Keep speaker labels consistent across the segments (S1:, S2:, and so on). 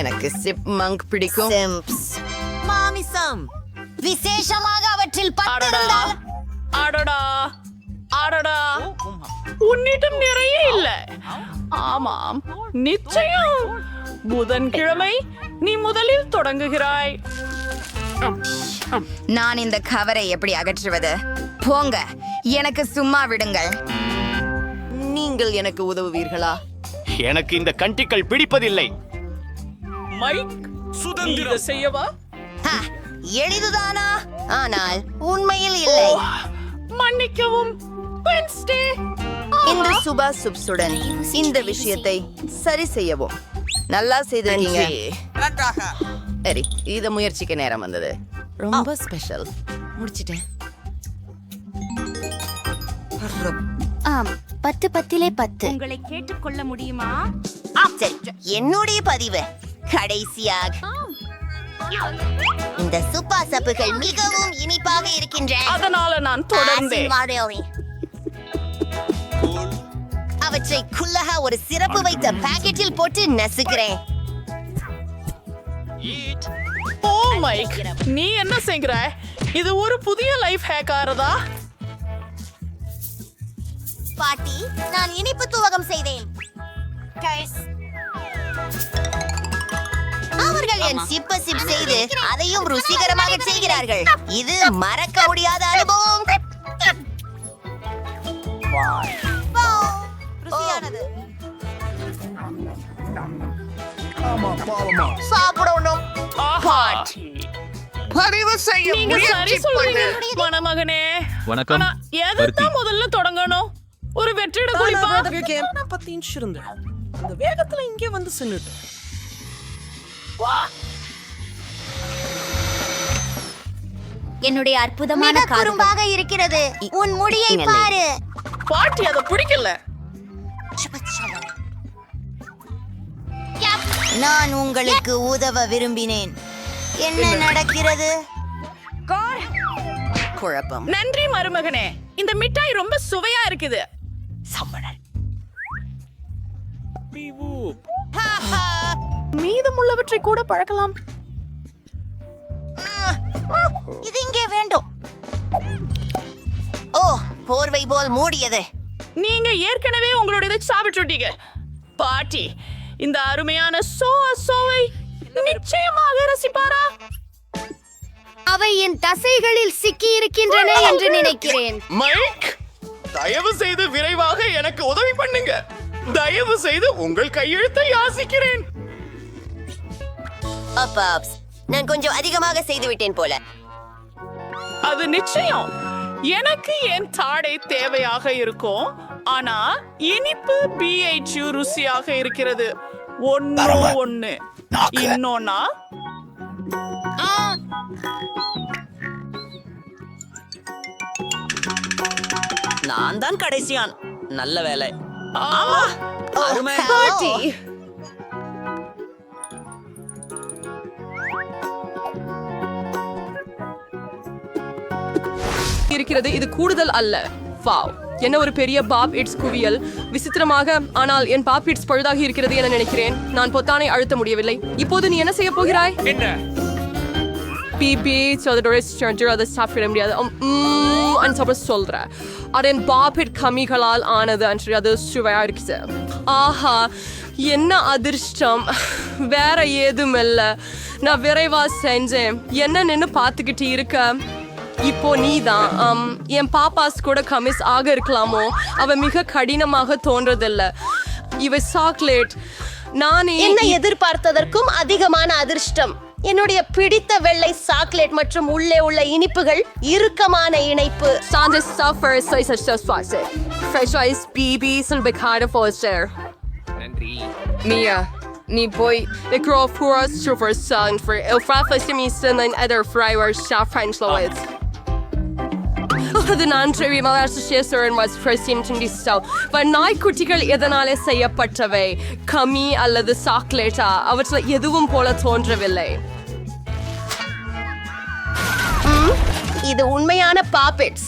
S1: எனக்கு chip monk பிடிக்கும்.
S2: சிம்ப்ஸ் மாமிசம் விசேஷமாக அவற்றில் பட்டு
S3: அடடா
S2: இருந்தால்
S3: அடடா அடடா உன்னிடம் நிறைய இல்ல. ஆமாம், நிச்சயம். புதன்கிழமை நீ முதலில் தொடங்குகிறாய்.
S2: நான் இந்த கவரை எப்படி அகற்றுவது? போங்க, எனக்கு சும்மா விடுங்கள்.
S1: நீங்கள் எனக்கு உதவுவீர்களா?
S4: எனக்கு இந்த கண்டிகள் பிடிப்பதில்லை.
S3: மைக், சுதந்திர செய்யவா?
S2: ஹ, எளிதுதானா? ஆனால் உண்மையில் இல்லை.
S3: மன்னிக்கவும் வென்ஸ்டே.
S1: இந்த சுபா சுப்ஸுடன் இந்த விஷயத்தை சரி செய்யவும். நல்லா செய்திருக்கீங்க. சரி, இத முயற்சிக்க நேரம் வந்தது. ரொம்ப ஸ்பெஷல். முடிச்சிட்டேன்.
S2: ஆம், 10/10
S5: உங்களை கேட்டுக்கொள்ள முடியுமா?
S2: சரி, என்னுடைய பதிவு கடைசியாக இந்த சுப்பா சப்புகள் மிகவும் இனிப்பாக இருக்கின்றன.
S3: அதனால நான் தொடர்ந்தேன்.
S2: அவற்றை குள்ளக ஒரு சிறப்பு வைத்த பாக்கெட்டில் போட்டு நசுக்கிறேன்.
S3: ஓ மைக், நீ என்ன செய்கிற? இது ஒரு புதிய லைஃப் ஹேக்காரதா?
S2: பாட்டி, நான் இனிப்பு துவகம் செய்தேன். அவர்கள் என் சிப்ப சிப் செய்து அதையும் ருசிகரமாக செய்கிறார்கள். இது மறக்க முடியாத அனுபவம். ருசியானது.
S1: சாப்பிடணும்.
S3: ஆஹா,
S1: பதிவு செய்ய
S3: நீங்க சரி சொல்றீங்க மணமகனே.
S6: வணக்கம்.
S3: ஆனா எதுதான் முதல்ல தொடங்கணும்? ஒரு வெற்றிட குளிப்பா?
S7: நான் 10 இன்ச் இருந்தேன். அந்த வேகத்துல இங்கே வந்து சென்னுட்டேன்.
S5: என்னுடைய அற்புதமான
S2: மிக குறும்பாக இருக்கிறது. உன் முடியை பாரு.
S3: பாட்டி அதை பிடிக்கல.
S2: நான் உங்களுக்கு உதவ விரும்பினேன். என்ன நடக்கிறது?
S1: குழப்பம்.
S3: நன்றி மருமகனே. இந்த மிட்டாய் ரொம்ப சுவையா இருக்குது. மீதமுள்ளவற்றை கூட பழக்கலாம்.
S2: இது இங்கே வேண்டும். ஓ, போர்வை போல் மூடியது.
S3: நீங்க ஏற்கனவே உங்களுடைய சாப்பிட்டுட்டீங்க. பாட்டி இந்த அருமையான சோவை நிச்சயமாக ரசிப்பாரா?
S5: அவை என் தசைகளில் சிக்கி இருக்கின்றன என்று நினைக்கிறேன்.
S4: மைக், தயவு செய்து விரைவாக எனக்கு உதவி பண்ணுங்க. தயவு செய்து உங்கள் கையெழுத்தை யாசிக்கிறேன்.
S2: அப்பாப்ஸ், நான் கொஞ்சம் அதிகமாக செய்து விட்டேன் போல.
S3: அது நிச்சயம். எனக்கு என் தாடை தேவையாக இருக்கும். ஆனா இனிப்பு BHU ருசியாக இருக்கிறது. ஒண்ணு இன்னொன்னா
S7: நான் தான் கடைசியான். நல்ல வேலை. அருமை.
S3: பாட்டி
S8: இருக்கிறது. இது கூடுதல் அல்ல. வாவ், என்ன ஒரு பெரிய பாப் இட்ஸ் குவியல். விசித்திரமாக, ஆனால் என் பாப் இட்ஸ் பழுதாகி இருக்கிறது என நினைக்கிறேன். நான் பொத்தானை அழுத்த முடியவில்லை. இப்போது நீ என்ன செய்ய போகிறாய்?
S4: என்ன?
S8: பிபி அதை சாப்பிட முடியாது. சொல்ற அது என் பாப் இட் கம்மிகளால் ஆனது அன்று. அது சுவையா இருக்குது. ஆஹா, என்ன அதிர்ஷ்டம். வேற ஏதும் இல்ல. நான் விரைவா செஞ்சேன். என்ன நின்னு பார்த்துக்கிட்டு இருக்க? இப்போ நீதான். என் பாப்பாஸ் கூட கமிஸ் ஆக இருக்கலாமோ? அவ மிக கடினமாக தோன்றதில்லை. இவ சாக்லேட். நானே
S9: என்ன எதிர்பார்த்ததற்கும் அதிகமான அதிர்ஷ்டம். என்னுடைய பிடித்த வெள்ளை சாக்லேட் மற்றும் உள்ளே உள்ள இனிப்புகள் இறுக்கமான இணைப்பு.
S8: Sanders suffers so such just was it. Fresh ice BB some becada foster.
S4: நன்றி.
S8: Mia, ni boy the girl for us to for son for el frafas me son and other flowers shop French Louis. அது நான் சேசரன் was presenting this stuff. But நாய்க்குட்டிகள் எதனாலே செய்யப்பட்டவை? கமி அல்லது சாக்லேட்டா? அவற்றில் எதுவும் போல தோன்றவில்லை.
S9: இது உண்மையான பாப்பெட்ஸ்.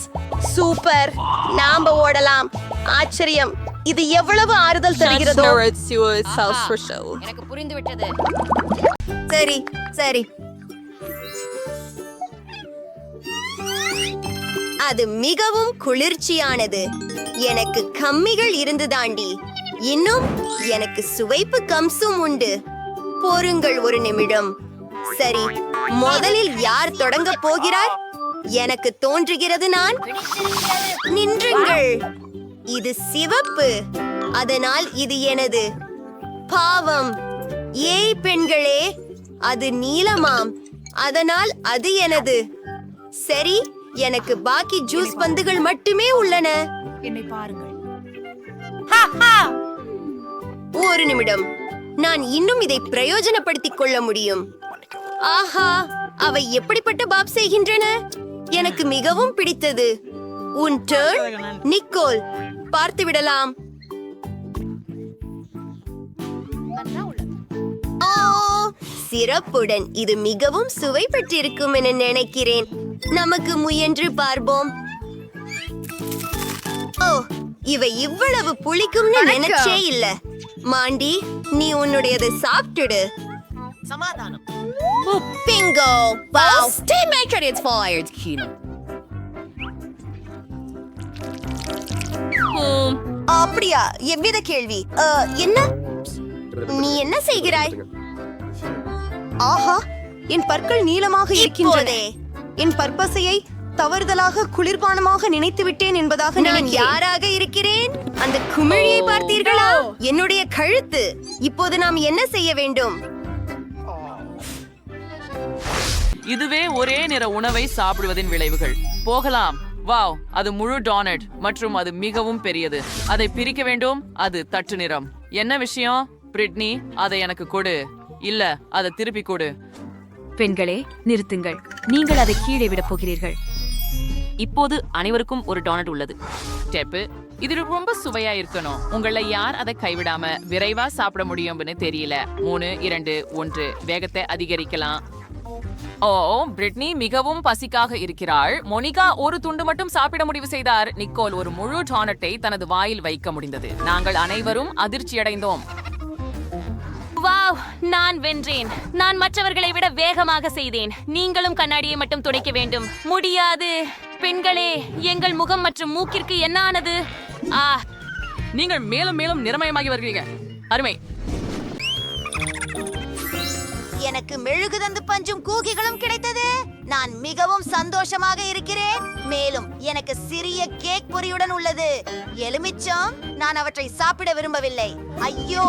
S9: சூப்பர். நாம ஓடலாம். ஆச்சரியம். இது எவ்வளவு ஆறுதல் தருகிறதோ.
S5: எனக்கு புரிந்து விட்டது.
S1: சரி சரி, அது மிகவும் குளிர்ச்சியானது. எனக்கு கம்மிகள் இருந்து தாண்டி, இன்னும் எனக்கு சுவைப்பு கம்சும் உண்டு. பொறுங்கள் ஒரு நிமிடம். சரி, முதலில் யார் தொடங்க போகிறார்? எனக்கு தோன்றுகிறது நான். நின்றுங்கள், இது சிவப்பு, அதனால் இது எனது. பாவம், ஏய் பெண்களே, அது நீலமாம், அதனால் அது எனது. சரி, எனக்கு பாக்கி ஜூஸ் பந்துகள் மட்டுமே உள்ளன.
S5: என்னை பாருங்கள்.
S1: ஒரு நிமிடம், நான் இன்னும் இதை பிரயோஜனப்படுத்திக் கொள்ள முடியும். ஆஹா, அவை எப்படிப்பட்ட பாப் செய்கின்றன! எனக்கு மிகவும் பிடித்தது. உன் டர்ன், நிக்கோல். பார்த்து விடலாம். ஓ, சிறப்புடன் இது மிகவும் சுவை பெற்றிருக்கும் என நினைக்கிறேன். நமக்கு முயன்று பார்ப்போம். ஓ, இவை இவ்வளவு புளிக்கும்னு நினைச்சே இல்ல. மாண்டி, நீ உன்னுடையதை சாப்பிட்டுடு.
S7: சமாதானம்.
S1: Bingo, wow. அப்படியா? எவ்வித கேள்வி? என்ன? நீ என்ன செய்கிறாய்? ஆஹா, என் பற்கள் நீளமாக இருக்கின்றதே. என் பற்பசையை தவறுதலாக குளிர்பானமாக நினைத்து விட்டேன் என்பதாக நான் யாராக இருக்கிறேன்? அந்த குமிழியை பார்த்தீர்களா? என்னுடைய கழுத்து. இப்போது நாம் என்ன செய்ய வேண்டும்?
S6: இதுவே ஒரே நிற உணவை சாப்பிடுவதின் விளைவுகள். போகலாம். வாவ், அது முழு டோனட் மற்றும் அது மிகவும் பெரியது. அதை பிரிக்க வேண்டும். அது தட்டு நிறம். என்ன விஷயம் பிரிட்னி? அதை எனக்கு கொடு. இல்ல, அதை திருப்பி கொடு.
S10: பெண்களே, நிறுத்துங்கள். நீங்கள் அதை கீழே விடப் போகிறீர்கள்.
S6: இப்போது அனைவருக்கும் ஒரு டோனட் உள்ளது. ஸ்டெப்பு, இது ரொம்ப சுவையா இருக்கணும். உங்கள யார் அதை கைவிடாம விரைவா சாப்பிட முடியும்னு தெரியல. 3, 2, 1 வேகத்தை அதிகரிக்கலாம். ஓ, பிரிட்னி மிகவும் பசிக்காக இருக்கிறாள். மோனிகா ஒரு துண்டு மட்டும் சாப்பிட முடிவு செய்தார். நிக்கோல் ஒரு முழு டோனட்டை தனது வாயில் வைக்க முடிந்தது. நாங்கள் அனைவரும் அதிர்ச்சியடைந்தோம்.
S10: வாவ், நான் வென்றேன். நான் மற்றவர்களை விட வேகமாக செய்தேன். நீங்களும் கண்ணாடியை மட்டும் துடைக்க வேண்டும். முடியாது. பெண்களே, எங்கள் முகம் மற்றும் மூக்கிற்கு என்ன ஆனது?
S6: நீங்கள் மேலும் மேலும் நிறமயமாகி வருகிறீங்க. அருமை.
S2: எனக்கு மெழுகுதந்து பஞ்சும் கூகிகளும் கிடைத்தது. நான் மிகவும் சந்தோஷமாக இருக்கிறேன். மேலும் எனக்கு சிறிய கேக் பொரியுடன் உள்ளது. எலுமிச்சம், நான் அவற்றை சாப்பிட விரும்பவில்லை. ஐயோ,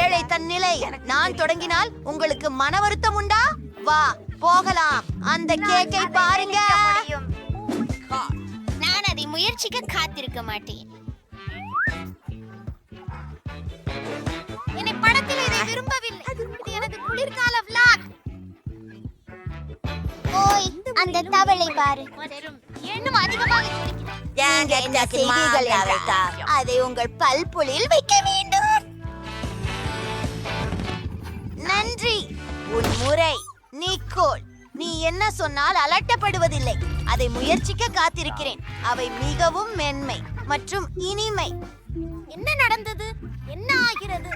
S2: ஏழை தன்னிலை. நான் தொடங்கினால் உங்களுக்கு மன வருத்தம் உண்டா? வா, போகலாம். அந்த கேக்கை பாருங்க.
S5: நான் அதை முயற்சிக்க காத்திருக்க மாட்டேன். என்னை படத்தில் இதை விரும்பவில்லை. இது எனது குளிர்கால vlog. ஓய், அந்த தவளை பாரு. இன்னும் அதிகமாக
S2: நீங்க என்ன செய்வீர்கள் என்றால் அதை உங்கள் பல்புளில் வைக்க வேண்டும். நன்றி. உன் முறை. நிக்கோல், நீ என்ன சொன்னால் அலட்டப்படுவதில்லை. அதை முயற்சிக்க காத்திருக்கிறேன். அவை மிகவும் மென்மை மற்றும் இனிமை.
S5: என்ன நடந்தது? என்ன ஆகிறது?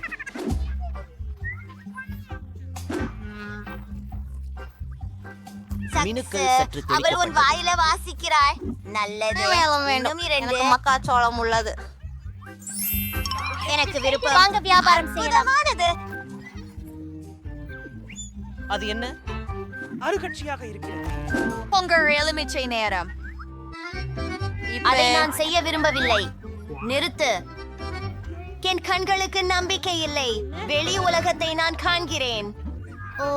S2: அவள் உன் வாயில வாசிக்கிறாள். நல்லது. இன்னும் 2 மக்காச்சோளம் உள்ளது. எனக்கு விருப்பம்.
S5: வாங்க, வியாபாரம் செய்யலாம்.
S7: அது என்ன? அருகட்சியாக இருக்கிறது.
S1: உங்கள் எலுமிச்சை நேரம்.
S2: அதை நான் செய்ய விரும்பவில்லை. நிறுத்து.
S1: என் கண்களுக்கு நம்பிக்கை இல்லை. வெளி உலகத்தை நான் காண்கிறேன். ஓ,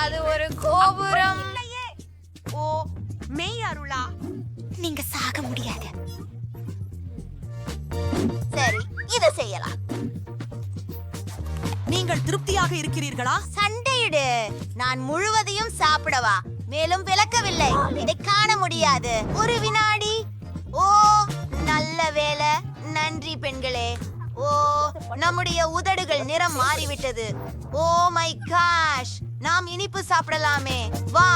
S1: அது ஒரு கோபுரம்.
S7: ஓ, மெய் அருளா.
S2: நீங்க சாக முடியாது. சரி, இதை செய்யலாம்.
S7: நீங்கள் திருப்தியாக இருக்கிறீர்களா?
S2: சண்டையிடு. நான் முழுவதையும் சாப்பிடவா? மேலும் விளக்கவில்லை. இதை காண முடியாது. ஒரு வினாடி. ஓ, நல்ல வேலை. நன்றி பெண்களே. ஓ, நம்முடைய உதடுகள் நிறம் மாறிவிட்டது. ஓ மை காஷ், நாம் இனிப்பு சாப்பிடலாமே. வா.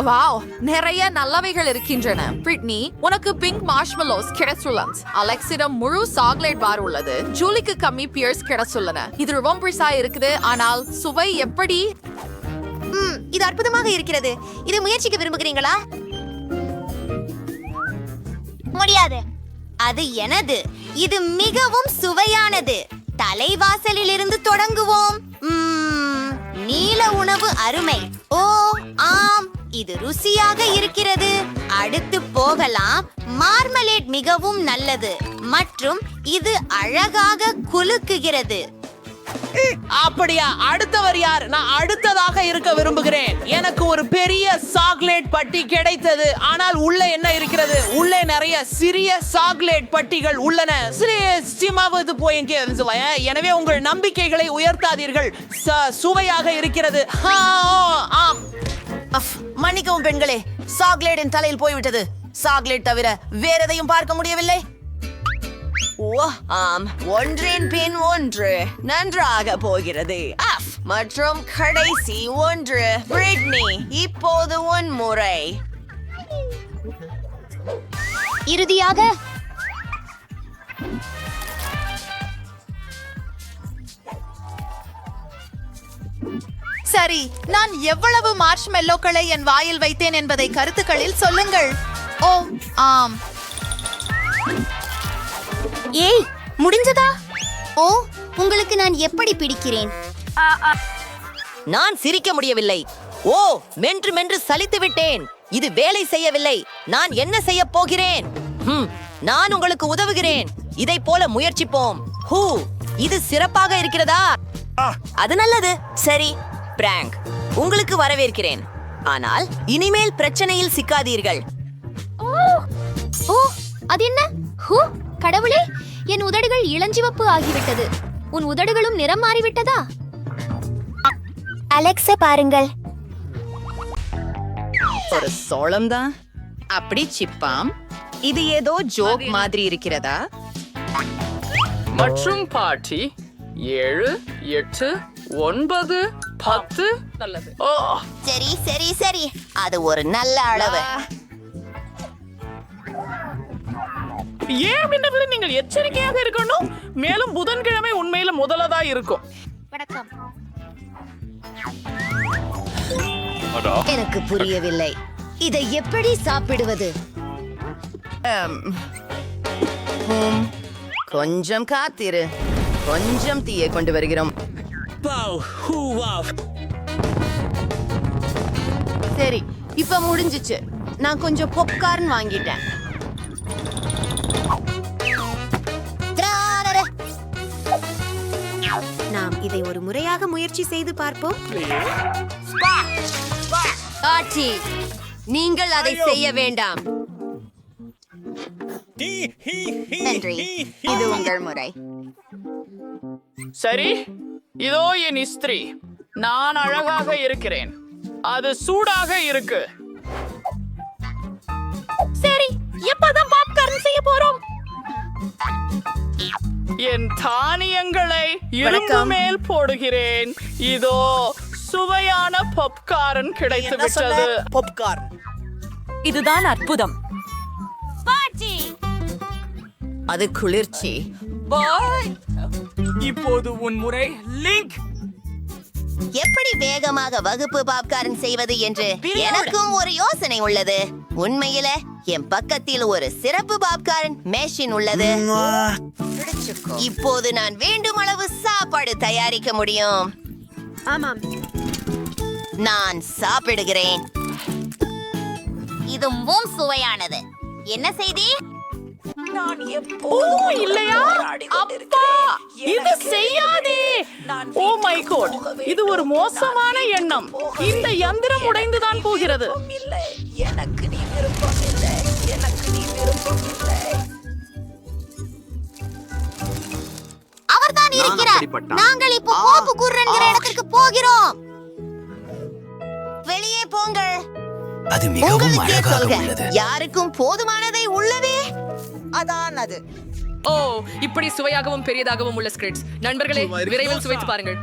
S3: வாவ், நிறைய நல்லவைகள் இருக்கின்றன. பிரிட்னி, உனக்கு பிங்க் மார்ஷ்மெலோஸ் கிடைச்சுள்ளது. அலெக்ஸிடம் முழு சாக்லேட் பார் உள்ளது. ஜூலிக்கு கம்மி பியர்ஸ் கிடைச்சுள்ளன. இது ரொம்ப பெருசா இருக்குது, ஆனால் சுவை எப்படி?
S2: இது அற்புதமாக இருக்கிறது. இது முயற்சிக்க விரும்புகிறீங்களா?
S5: முடியாது.
S2: அது எனது. இது மிகவும் சுவையானது. தலைவாசலில் இருந்து தொடங்குவோம். நீல உணவு அருமை. ஓ ஆம், இது ருசியாக இருக்கிறது. அடுத்து போகலாம். மார்மலேட் மிகவும் நல்லது மற்றும் இது அழகாக குலுக்குகிறது.
S7: அப்படியா? அடுத்தவர் யார்? நான் அடுத்ததாக இருக்க விரும்புகிறேன். எனக்கு ஒரு பெரிய சாக்லேட் பட்டி கிடைத்தது. ஆனால் உள்ள என்ன இருக்கிறது? உள்ளே நிறைய சிறிய சாக்லேட் பட்டிகள் உள்ளன. எனவே உங்கள் நம்பிக்கைகளை உயர்த்தாதீர்கள். சுவையாக இருக்கிறது.
S2: மன்னிக்கவும் பெண்களே, சாக்லேட்டின் தலையில் போய்விட்டது. சாக்லேட் தவிர வேற எதையும் பார்க்க முடியவில்லை. ஆம், ஒன்றின் பின் ஒன்று நன்றாக போகிறது. மற்றும் கடைசி ஒன்று. பிரிட்னி, இப்போது உன் முறை.
S5: இறுதியாக
S3: சரி, நான் எவ்வளவு மார்ஷ்மெல்லோக்களை என் வாயில் வைத்தேன் என்பதை கருத்துக்களில் சொல்லுங்கள். ஓ ஆம்.
S5: ஏய், முடிஞ்சதா? ஓ, உங்களுக்கு நான் எப்படி பிடிக்கிறேன்?
S2: நான் சிரிக்க முடியவில்லை. ஓ, மென்று மென்று சலித்து விட்டேன். இது வேலை செய்யவில்லை. நான் என்ன செய்ய போகிறேன்? நான் உங்களுக்கு உதவுகிறேன். இதை போல முயற்சிப்போம். இது சிறப்பாக இருக்கிறதா? அது நல்லது. சரி, பிராங்க், உங்களுக்கு வரவேற்கிறேன். ஆனால் இனிமேல் பிரச்சனையில் சிக்காதீர்கள்.
S5: ஓ, அது என்ன? ஹூ, கடவுளே, என் உதடுகள் இளஞ்சிவப்பு ஆகிவிட்டது. உன் உதடுகளும் நிறம் மாறிவிட்டதா? அலெக்ஸை பாருங்கள்.
S2: ஒரு சோளம் தான். அப்படி சிப்பாம். இது ஏதோ ஜோக் மாதிரி இருக்கிறதா?
S6: மற்றும் பாட்டி 7, 8, 9, 10. நல்லது. ஓ,
S2: சரி சரி சரி, அது ஒரு நல்ல அளவு.
S3: ஏன் அப்படின்றது நீங்கள் எச்சரிக்கையாக இருக்கணும். மேலும் புதன்கிழமை உண்மையில முதலதா இருக்கும்.
S5: வணக்கம்.
S2: எனக்கு புரியவில்லை. இதை எப்படி சாப்பிடுவது? கொஞ்சம் காத்திரு. கொஞ்சம் தீயை கொண்டு வருகிறோம். சரி, இப்ப முடிஞ்சிச்சு. நான் கொஞ்சம் பாப்கார்ன் வாங்கிட்டேன். நாம் இதை ஒரு முறையாக முயற்சி செய்து பார்ப்போம். ஆச்சி, நீங்கள் அதை செய்ய வேண்டாம். நன்றி, இது உங்கள் முறை.
S3: சரி, இதோ என் இஸ்திரி. நான் அழகாக இருக்கிறேன். அது சூடாக இருக்கு. சரி, எப்பதான் பாப்கார்ன் செய்ய போறோம்? என் தானியங்களை இரும்பு மேல் போடுகிறேன். இதோ சுவையான பாப்கார்ன் கிடைத்து விட்டது.
S7: பாப்கார்ன்.
S3: இதுதான் அற்புதம்.
S2: அது குளிர்ச்சி.
S7: இப்போது உன் முறை. லிங்க்.
S2: எப்படி வேகமாக வகுப்பு பாப்கார்ன் செய்வது என்று எனக்கும் ஒரு யோசனை உள்ளது. உண்மையில என் பக்கத்தில் ஒரு சிறப்பு பாப்கார்ன் மெஷின் உள்ளது. இப்போது நான் வேண்டும் அளவு சாப்பாடு தயாரிக்க முடியும்.
S5: ஆமாம்,
S2: நான் சாப்பிடுகிறேன்.
S5: இது மிகவும் சுவையானது. என்ன செய்தி?
S3: இல்லையா? அப்பா, இது செய்யாதே. ஓ மை காட், இது ஒரு மோசமான எண்ணம். இந்த யந்திரம் உடைந்துதான் போகிறது.
S7: எனக்கு நீ விருப்பம் இல்லை. எனக்கு நீ விருப்பம் இல்லை.
S2: அவர்தான் இருக்கிறார். நாங்கள் இப்போ கோப்பு குர்ரன்கிற இடத்திற்கு போகிறோம். வெளியே போங்கள்.
S11: அது மிகவும்
S2: உங்களுக்கே
S11: அழகாக
S2: சொல்க.
S11: உள்ளது.
S2: யாருக்கும் போதுமானதை உள்ளதே. அதான் அது.
S8: ஓ, இப்படி சுவையாகவும் பெரியதாகவும் உள்ள ஸ்கிரிப்ட்ஸ். நண்பர்களே, விரைவில் சுவைத்து பாருங்கள்.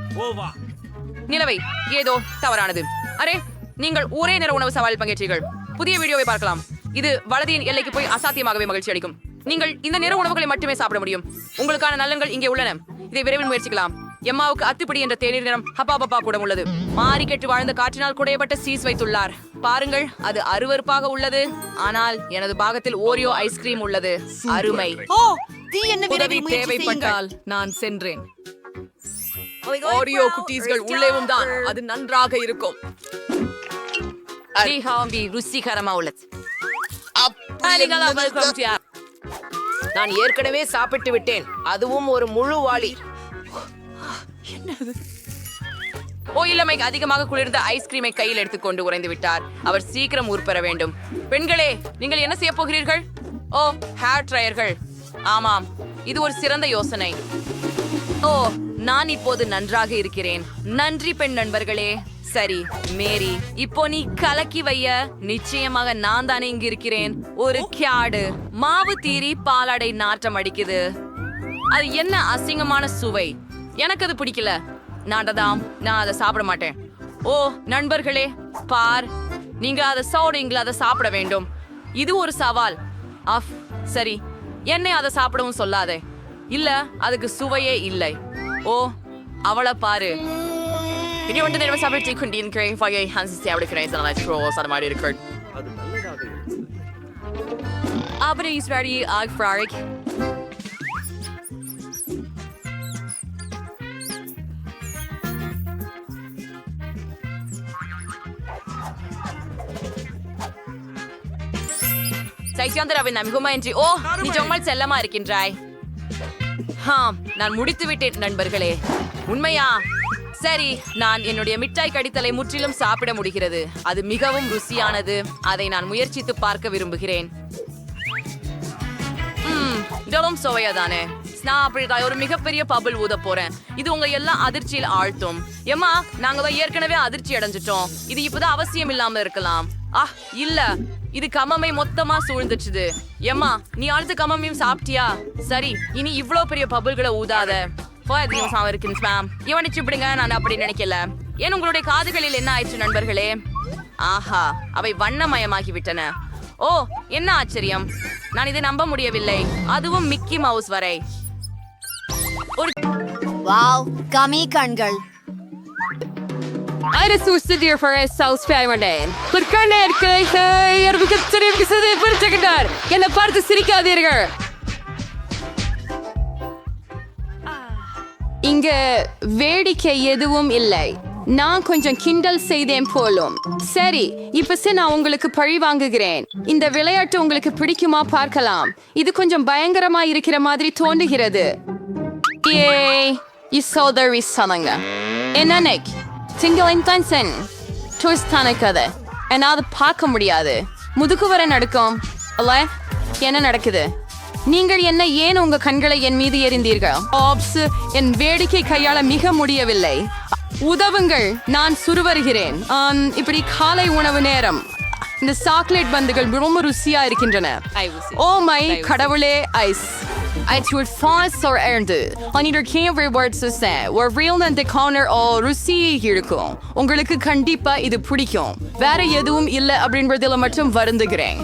S8: நிலவை ஏதோ தவறானது. அரே,
S11: நீங்கள் ஒரே நேர உணவு சவாலில் பங்கேற்றீர்கள். புதிய வீடியோவை பார்க்கலாம். இது வலதியின் எல்லைக்கு போய் அசாத்தியமாகவே மகிழ்ச்சி அளிக்கும். நீங்கள் இந்த நிற உணவுகளை மட்டுமே சாப்பிட முடியும். உங்களுக்கான நலன்கள் இங்கே உள்ளன. இதை விரைவில் முயற்சிக்கலாம். எம்மாவுக்கு அத்துப்பிடி என்ற தேநீர் நிறம் ஹப்பாபப்பா கூட உள்ளது. மாறி கெட்டு வாழ்ந்த காற்றினால் குடையப்பட்ட சீஸ் வைத்துள்ளார். பாருங்கள், அது அருவருப்பாக உள்ளது. ஆனால் எனது பாகத்தில் ஓரியோ ஐஸ்கிரீம் உள்ளது. அருமை. உதவி தேவைப்பட்டால் நான் சென்றேன்.
S7: ஓரியோ குட்டீஸ்கள் உள்ளேவும் தான். அது நன்றாக இருக்கும்.
S11: ருசிகரமா உள்ளது.
S7: நான் ஏற்கனவே சாப்பிட்டு விட்டேன். அதுவும் ஒரு முழு வாளி.
S11: ஓயிலமைக்கு அதிகமாக குளிர்ந்த ஐஸ்கிரீமை கையில் எடுத்துக்கொண்டு உறைந்து விட்டார். அவர் சீக்கிரம் ஊர் பெற வேண்டும். பெண்களே, நீங்கள் என்ன செய்ய போகிறீர்கள்? ஓ, ஹேர் ட்ரையர்கள். ஆமாம், இது ஒரு சிறந்த யோசனை. ஓ, நான் இப்போது நன்றாக இருக்கிறேன். நன்றி பெண் நண்பர்களே. சரி மேரி, இப்போ நீ கலக்கி வைய. நிச்சயமாக நான் தானே இங்க இருக்கிறேன். ஒரு கியாடு மாவு தீரி பாலாடை நாற்றம் அடிக்குது. அது என்ன அசிங்கமான சுவை. எனக்கு அது பிடிக்கல. நான் அதை சாப்பிட மாட்டேன். ஓ நண்பர்களே, பார், நீங்க அதை சாப்பிடுவீங்களா? அதை சாப்பிட வேண்டும். இது ஒரு சவால். சரி, என்னை அதை சாப்பிடவும் சொல்லாதே. இல்ல, அதுக்கு சுவையே இல்லை. ஓ, அவளை பாரு. இனி வந்து நேரம் சாப்பிட்டு கொண்டிருக்கிறேன். ஃபையை ஹான்ஸ் தேவைக்கிறேன். அது மாதிரி இருக்கு. Aber ist ready, Frarik. சைத்யாந்தராவின் நம்பிக்கை. ஓ, நீ ஜொம்மல் செல்லமா இருக்கின்றாய். நான் முடித்து விட்டேன் நண்பர்களே. உண்மையா? சரி, நான் என்னுடைய மிட்டாய் கடித்தலை முற்றிலும் சாப்பிட முடிகிறது. அது மிகவும் ருசியானது. அதை நான் முயற்சித்து பார்க்க விரும்புகிறேன். இதெல்லாம் சுவையாதானே. நான் அப்படி ஒரு மிகப்பெரிய பபிள் ஊத போறேன். இது உங்க எல்லாம் அதிர்ச்சியில் ஆழ்த்தும். ஏமா, நாங்க ஏற்கனவே அதிர்ச்சி அடைஞ்சிட்டோம். இது இப்பதான் அவசியம் இல்லாம இருக்கலாம். இல்ல, இது கமமை மொத்தமா சூழ்ந்துச்சுது. ஏமா, நீ அடுத்த கமமையும் சாப்பிட்டியா? சரி, இனி இவ்வளவு பெரிய பபிள்களை ஊதாத. இவனிச்சுடுங்க. நான் அப்படி நினைக்கல. ஏன் உங்களுடைய காதுகளில் என்ன ஆயிடுச்சு நண்பர்களே? ஆஹா, அவை வண்ணமயமாகிவிட்டன. ஓ, என்ன ஆச்சரியம். நான் இதை நம்ப முடியவில்லை. அதுவும் மிக்கி மவுஸ் வரை.
S2: வாவ், கமி கண்கள்.
S8: Are sucedido para South Feminine. Porque என்ன பார்த்து சிரிக்காதீர்கள். இங்க வேடிக்கை எதுவும் இல்லை. நான் கொஞ்சம் கிண்டல் செய்தேன் போலும். சரி, இப்ப நான் உங்களுக்கு பழி வாங்குகிறேன். இந்த விளையாட்டு உங்களுக்கு பிடிக்குமா பார்க்கலாம். இது கொஞ்சம் பயங்கரமா இருக்கிற மாதிரி தோன்றுகிறது. சோதரி சொன்னாங்க. என்ன சிங்கிள் தன்சன் கதை. என்னால பார்க்க முடியாது. முதுகு வரை நடக்கும். அல்ல, என்ன நடக்குது? நீங்கள் என்ன ஏன் உங்க கண்களை என் மீது எறிந்தீர்கள்? என் வேடிக்கை கையாள மிக முடியவில்லை. உதவுங்கள், நான் சுருவருகிறேன். இப்படி காலை உணவு நேரம். இந்த சாக்லேட் பந்துகள் ரொம்ப ருசியா இருக்கின்றன. ஓ மை கடவுளே, ஐஸ். உங்களுக்கு கண்டிப்பா இது பிடிக்கும். வேற எதுவும் இல்லை அப்படின்றதுல மட்டும் வருந்துகிறேன்.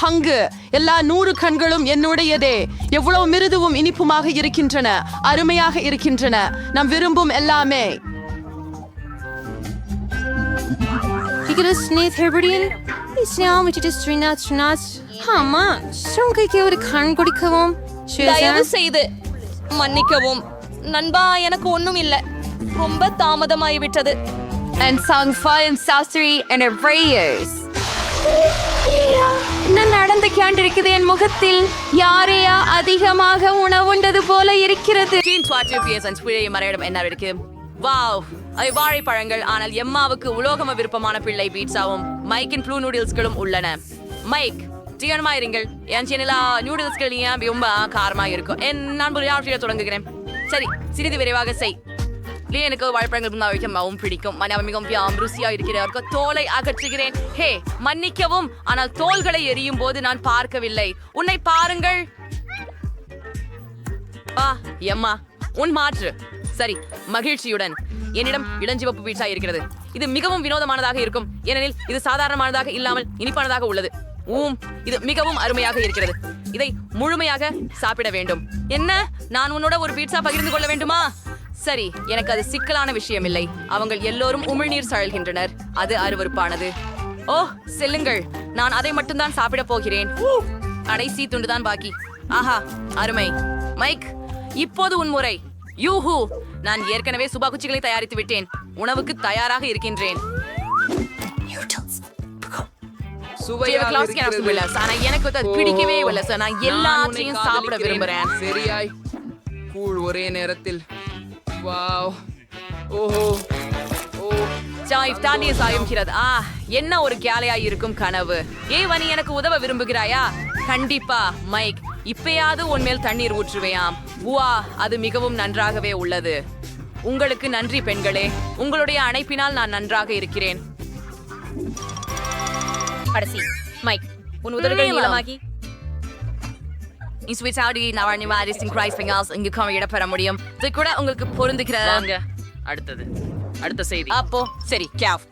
S8: பங்கு எல்லா 100 கண்களும் என்னுடையதே. எவ்வளவு மிருதுவும் இனிப்புமாக இருக்கின்றன. அருமையாக இருக்கின்றன. நாம் விரும்பும் எல்லாமே.
S10: தயவு செய்து மன்னிக்கவும் நண்பா, எனக்கு ஒண்ணும் இல்ல. ரொம்ப தாமதமாகிவிட்டது.
S1: என்ன நடந்து கொண்டிருக்குது என் முகத்தில்? யாரையா அதிகமாக உணவுண்டது போல இருக்கிறது.
S11: என்ன இருக்கு? வாவ், அவை வாழைப்பழங்கள். ஆனால் எம்மாவுக்கு உலோகம விருப்பமான பிள்ளை பீட்சாவும் மைக்கின் ப்ளூ நூடுல்ஸ்களும் உள்ளன. மைக், தீவிரமா இருங்கள். என் சேனலா நூடுல்ஸ்கள் ஏன் ரொம்ப காரமா இருக்கும். நான் தொடங்குகிறேன். சரி, சிறிது விரைவாக செய். எனக்கு வாழைப்பழங்கள் வைக்கவும் பிடிக்கும். மிகவும் ருசியா இருக்கிறார்கள். தோலை அகற்றுகிறேன். ஹே, மன்னிக்கவும், ஆனால் தோள்களை எரியும் போது நான் பார்க்கவில்லை. உன்னை பாருங்கள். எம்மா, உன் மாற்று. சரி, மகிழ்ச்சியுடன். என்னிடம் இளஞ்சிவப்பு பீட்சா இருக்கிறது. இது மிகவும் வினோதமானதாக இருக்கும், ஏனெனில் இது சாதாரணமானதாக இல்லாமல் இனிப்பானதாக உள்ளது. இது மிகவும் அருமையாக இருக்கிறது. இதை முழுமையாக சாப்பிட வேண்டும். என்ன, நான் உன்னோட ஒரு பீட்சா பகிர்ந்து கொள்ள வேண்டுமா? சரி, எனக்கு அது சிக்கலான விஷயம் இல்லை. அவங்க எல்லோரும் உமிழ்நீர் சழல்கின்றனர். அது அருவருப்பானது. ஓ, செல்லுங்கள், நான் அதை மட்டும்தான் சாப்பிட போகிறேன். கடைசி துண்டுதான் பாக்கி. ஆஹா, அருமை. மைக், இப்போது உன் முறை. யூஹூ, நான் ஏற்கனவே சுபா குச்சிகளை தயாரித்து விட்டேன். உணவுக்கு தயாராக இருக்கின்றேன். எனக்கு அது பிடிக்கவே இல்லை சார். நான் எல்லாத்தையும் சாப்பிட விரும்புறேன்.
S7: சரியாய் கூழ் ஒரே நேரத்தில். வாவ், ஓஹோ, ஓ,
S11: தாண்டிய சாயுகிறது. என்ன ஒரு கேலையாய் இருக்கும் கனவு. வனி, எனக்கு உதவ விரும்புகிறாயா? கண்டிப்பா மைக். இப்பயாவது உன்மேல் தண்ணீர் ஊற்றுவேயாம். அது மிகவும் நன்றாகவே உள்ளது. உங்களுக்கு நன்றி பெண்களே. உங்களுடைய அணைப்பினால் நான் நன்றாக இருக்கிறேன்.
S10: கடைசி மைக், உன் உதடுகள் நீளமாகி
S11: இங்கு இடப்பெற முடியும். இது கூட உங்களுக்கு பொருந்துகிறதா?
S6: அடுத்த செய்தி.
S11: அப்போ சரி, கேவ்.